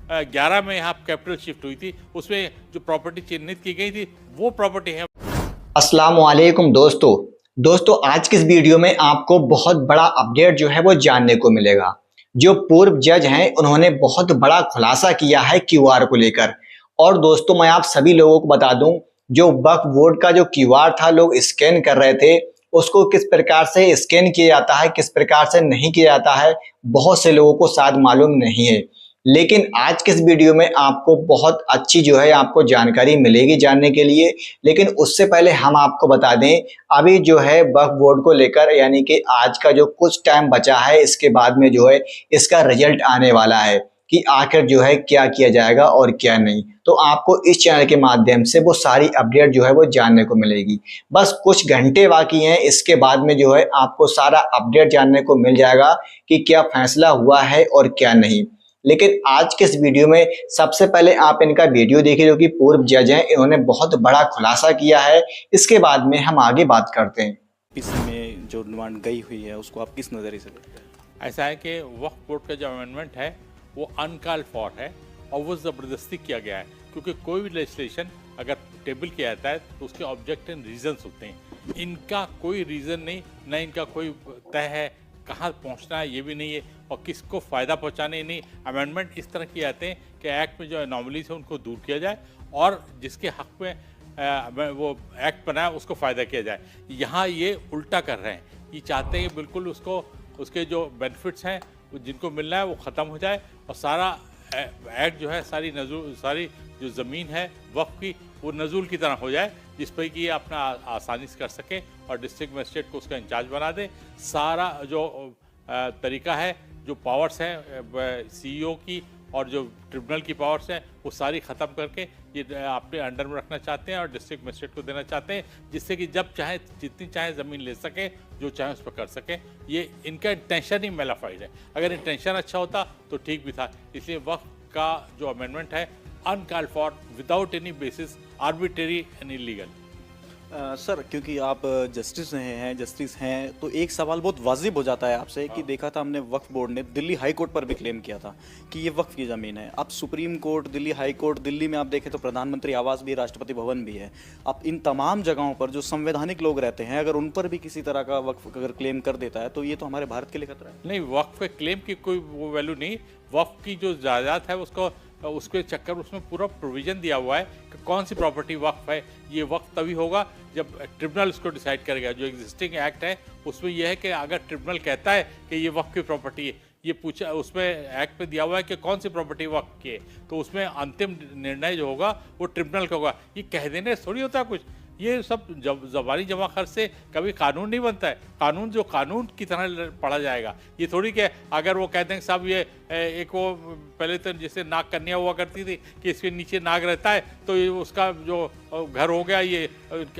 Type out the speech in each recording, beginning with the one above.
1911 में यहाँ capital shift हुई थी, उसमें जो प्रॉपर्टी चिन्हित की गई थी वो प्रॉपर्टी है। अस्सलामुअलैकुम दोस्तों आज की इस वीडियो में आपको बहुत बड़ा अपडेट जो है वो जानने को मिलेगा। जो पूर्व जज हैं उन्होंने बहुत बड़ा खुलासा किया है क्यूआर को लेकर। और दोस्तों मैं आप सभी लोगों को बता दूं, जो वक्फ बोर्ड का जो क्यूआर था लोग स्कैन कर रहे थे, उसको किस प्रकार से स्कैन किया जाता है, किस प्रकार से नहीं किया जाता है, बहुत से लोगों को शायद मालूम नहीं है। लेकिन आज के इस वीडियो में आपको बहुत अच्छी जो है आपको जानकारी मिलेगी जानने के लिए। लेकिन उससे पहले हम आपको बता दें, अभी जो है वक्फ बोर्ड को लेकर यानी कि आज का जो कुछ टाइम बचा है, इसके बाद में जो है इसका रिजल्ट आने वाला है कि आखिर जो है क्या किया जाएगा और क्या नहीं। तो आपको इस चैनल के माध्यम से वो सारी अपडेट जो है वो जानने को मिलेगी। बस कुछ घंटे बाकी हैं, इसके बाद में जो है आपको सारा अपडेट जानने को मिल जाएगा कि क्या फैसला हुआ है और क्या नहीं। लेकिन आज के इस वीडियो में सबसे पहले आप इनका वीडियो देखिए, जो कि पूर्व जज हैं, इन्होंने बहुत बड़ा खुलासा किया है। इसके बाद में हम आगे बात करते हैं। इसमें जो डिमांड गई हुई है उसको आप किस नज़रिए से देखते हैं? ऐसा है कि वक्फ बोर्ड का जो अमेंडमेंट है वो अनकॉल्ड फॉर है और वो ज़बरदस्ती किया गया है, क्योंकि कोई भी लेजिस्लेशन अगर टेबल किया जाता है तो उसके ऑब्जेक्ट एंड रीजंस होते हैं। इनका कोई रीज़न नहीं, ना इनका कोई तय है कहाँ पहुँचना है, ये भी नहीं है, और किसको फ़ायदा पहुँचाने नहीं। अमेंडमेंट इस तरह किए जाते हैं कि एक्ट में जो एनॉमलीज है उनको दूर किया जाए और जिसके हक में वो एक्ट बनाया उसको फ़ायदा किया जाए। यहाँ ये उल्टा कर रहे हैं, ये चाहते हैं कि बिल्कुल उसको उसके जो बेनिफिट्स हैं जिनको मिलना है वो ख़त्म हो जाए और सारा एक्ट जो है सारी जो ज़मीन है वक्फ की वो नज़ूल की तरह हो जाए, जिस पर कि ये अपना आसानी से कर सके और डिस्ट्रिक्ट मजिस्ट्रेट को उसका इंचार्ज बना दे। सारा जो तरीका है, जो पावर्स हैं सीईओ की और जो ट्रिब्यूनल की पावर्स हैं वो सारी ख़त्म करके ये अपने अंडर में रखना चाहते हैं और डिस्ट्रिक्ट मजिस्ट्रेट को देना चाहते हैं, जिससे कि जब चाहे जितनी चाहे ज़मीन ले सके, जो चाहे उस पर कर सके। ये इनका इंटेंशन ही मेलाफाइड है। अगर इंटेंशन अच्छा होता तो ठीक भी था। इसलिए वक्फ का जो अमेंडमेंट है uncalled for, without any basis, arbitrary and illegal. Sir, क्योंकि आप जस्टिस हैं तो एक सवाल बहुत वाजिब हो जाता है आपसे कि देखा था हमने वक्फ बोर्ड ने दिल्ली हाई कोर्ट पर भी क्लेम किया था कि ये वक्फ की ज़मीन है। अब supreme court, Delhi high court, Delhi में आप देखें तो प्रधानमंत्री आवास भी, राष्ट्रपति भवन भी है। अब इन तमाम जगहों पर जो संवैधानिक लोग रहते हैं, अगर उन पर भी किसी तरह का वक्फ अगर क्लेम कर देता है तो ये तो हमारे भारत के लिए खतरा है। नहीं, वक्फ के क्लेम की कोई वो वैल्यू नहीं। वक्फ की जो जायदाद है उसके चक्कर उसमें पूरा प्रोविज़न दिया हुआ है कि कौन सी प्रॉपर्टी वक्फ है। ये वक्फ तभी होगा जब ट्रिब्यूनल उसको डिसाइड करेगा। जो एग्जिस्टिंग एक्ट है उसमें यह है कि अगर ट्रिब्यूनल कहता है कि ये वक्फ की प्रॉपर्टी है, ये पूछा उसमें एक्ट में दिया हुआ है कि कौन सी प्रॉपर्टी वक्फ की है, तो उसमें अंतिम निर्णय जो होगा वो ट्रिब्यूनल का होगा। ये कह देने थोड़ी होता है कुछ। ये सब ज़बानी जमा खर्च से कभी कानून नहीं बनता है। कानून जो कानून की तरह पढ़ा जाएगा। ये थोड़ी कि अगर वो कहते हैं साहब ये एक वो पहले तो जैसे नाग कन्या हुआ करती थी कि इसके नीचे नाग रहता है तो ये उसका जो घर हो गया, ये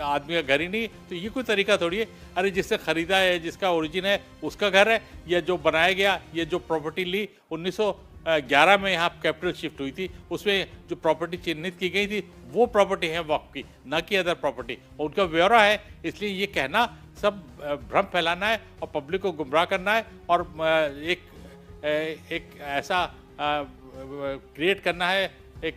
आदमी का घर ही नहीं। तो ये कोई तरीका थोड़ी है। अरे जिससे ख़रीदा है, जिसका ओरिजिन है उसका घर है, या जो बनाया गया, ये जो प्रॉपर्टी ली 1911 में यहाँ कैपिटल शिफ्ट हुई थी, उसमें जो प्रॉपर्टी चिन्हित की गई थी वो प्रॉपर्टी है वक्फ की, ना कि अदर प्रॉपर्टी। उनका ब्यौरा है। इसलिए ये कहना सब भ्रम फैलाना है और पब्लिक को गुमराह करना है और एक ऐसा क्रिएट करना है, एक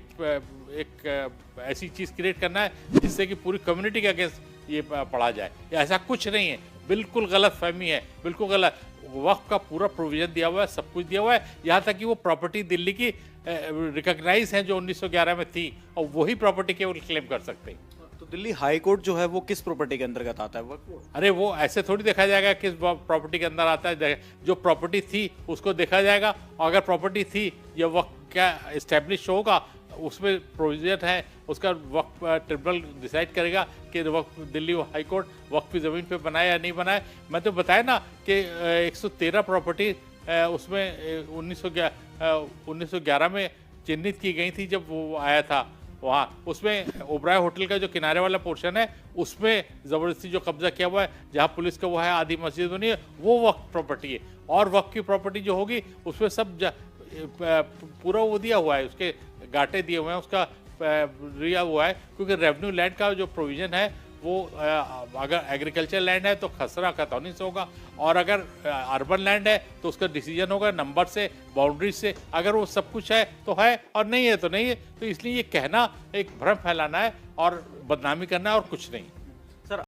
ऐसी चीज़ क्रिएट करना है जिससे कि पूरी कम्युनिटी के अगेंस्ट ये पढ़ा जाए। ऐसा कुछ नहीं है, बिल्कुल गलत फहमी है, बिल्कुल गलत। वक्फ का पूरा प्रोविज़न दिया हुआ है, सब कुछ दिया हुआ है, यहाँ तक कि वो प्रॉपर्टी दिल्ली की रिकॉग्नाइज है जो 1911 में थी, और वही प्रॉपर्टी केवल क्लेम कर सकते हैं। तो दिल्ली हाई कोर्ट जो है वो किस प्रॉपर्टी के अंतर्गत आता है वक्फ? अरे वो ऐसे थोड़ी देखा जाएगा किस प्रॉपर्टी के अंदर आता है। जो प्रॉपर्टी थी उसको देखा जाएगा, और अगर प्रॉपर्टी थी या वक्फ क्या इस्टेब्लिश होगा उसमें प्रोविजन है, उसका वक्फ ट्रिब्यूनल डिसाइड करेगा कि वक्फ दिल्ली हाई कोर्ट वक्फ की ज़मीन पे बनाए या नहीं बनाए। मैं तो बताया ना कि 113 प्रॉपर्टी उसमें 1911 में चिन्हित की गई थी जब वो आया था वहाँ। उसमें ओबराय होटल का जो किनारे वाला पोर्शन है उसमें ज़बरदस्ती जो कब्जा किया हुआ है, जहाँ पुलिस का वो है आदि मस्जिद बनी है, वो वक्फ प्रॉपर्टी है। और वक्फ की प्रॉपर्टी जो होगी उसमें सब पूरा वो दिया हुआ है, उसके गाटे दिए हुए हैं, उसका दिया हुआ है, क्योंकि रेवेन्यू लैंड का जो प्रोविज़न है वो अगर एग्रीकल्चर लैंड है तो खसरा खतौनी से होगा, और अगर अर्बन लैंड है तो उसका डिसीजन होगा नंबर से, बाउंड्री से। अगर वो सब कुछ है तो है, और नहीं है तो नहीं है। तो इसलिए ये कहना एक भ्रम फैलाना है और बदनामी करना है, और कुछ नहीं।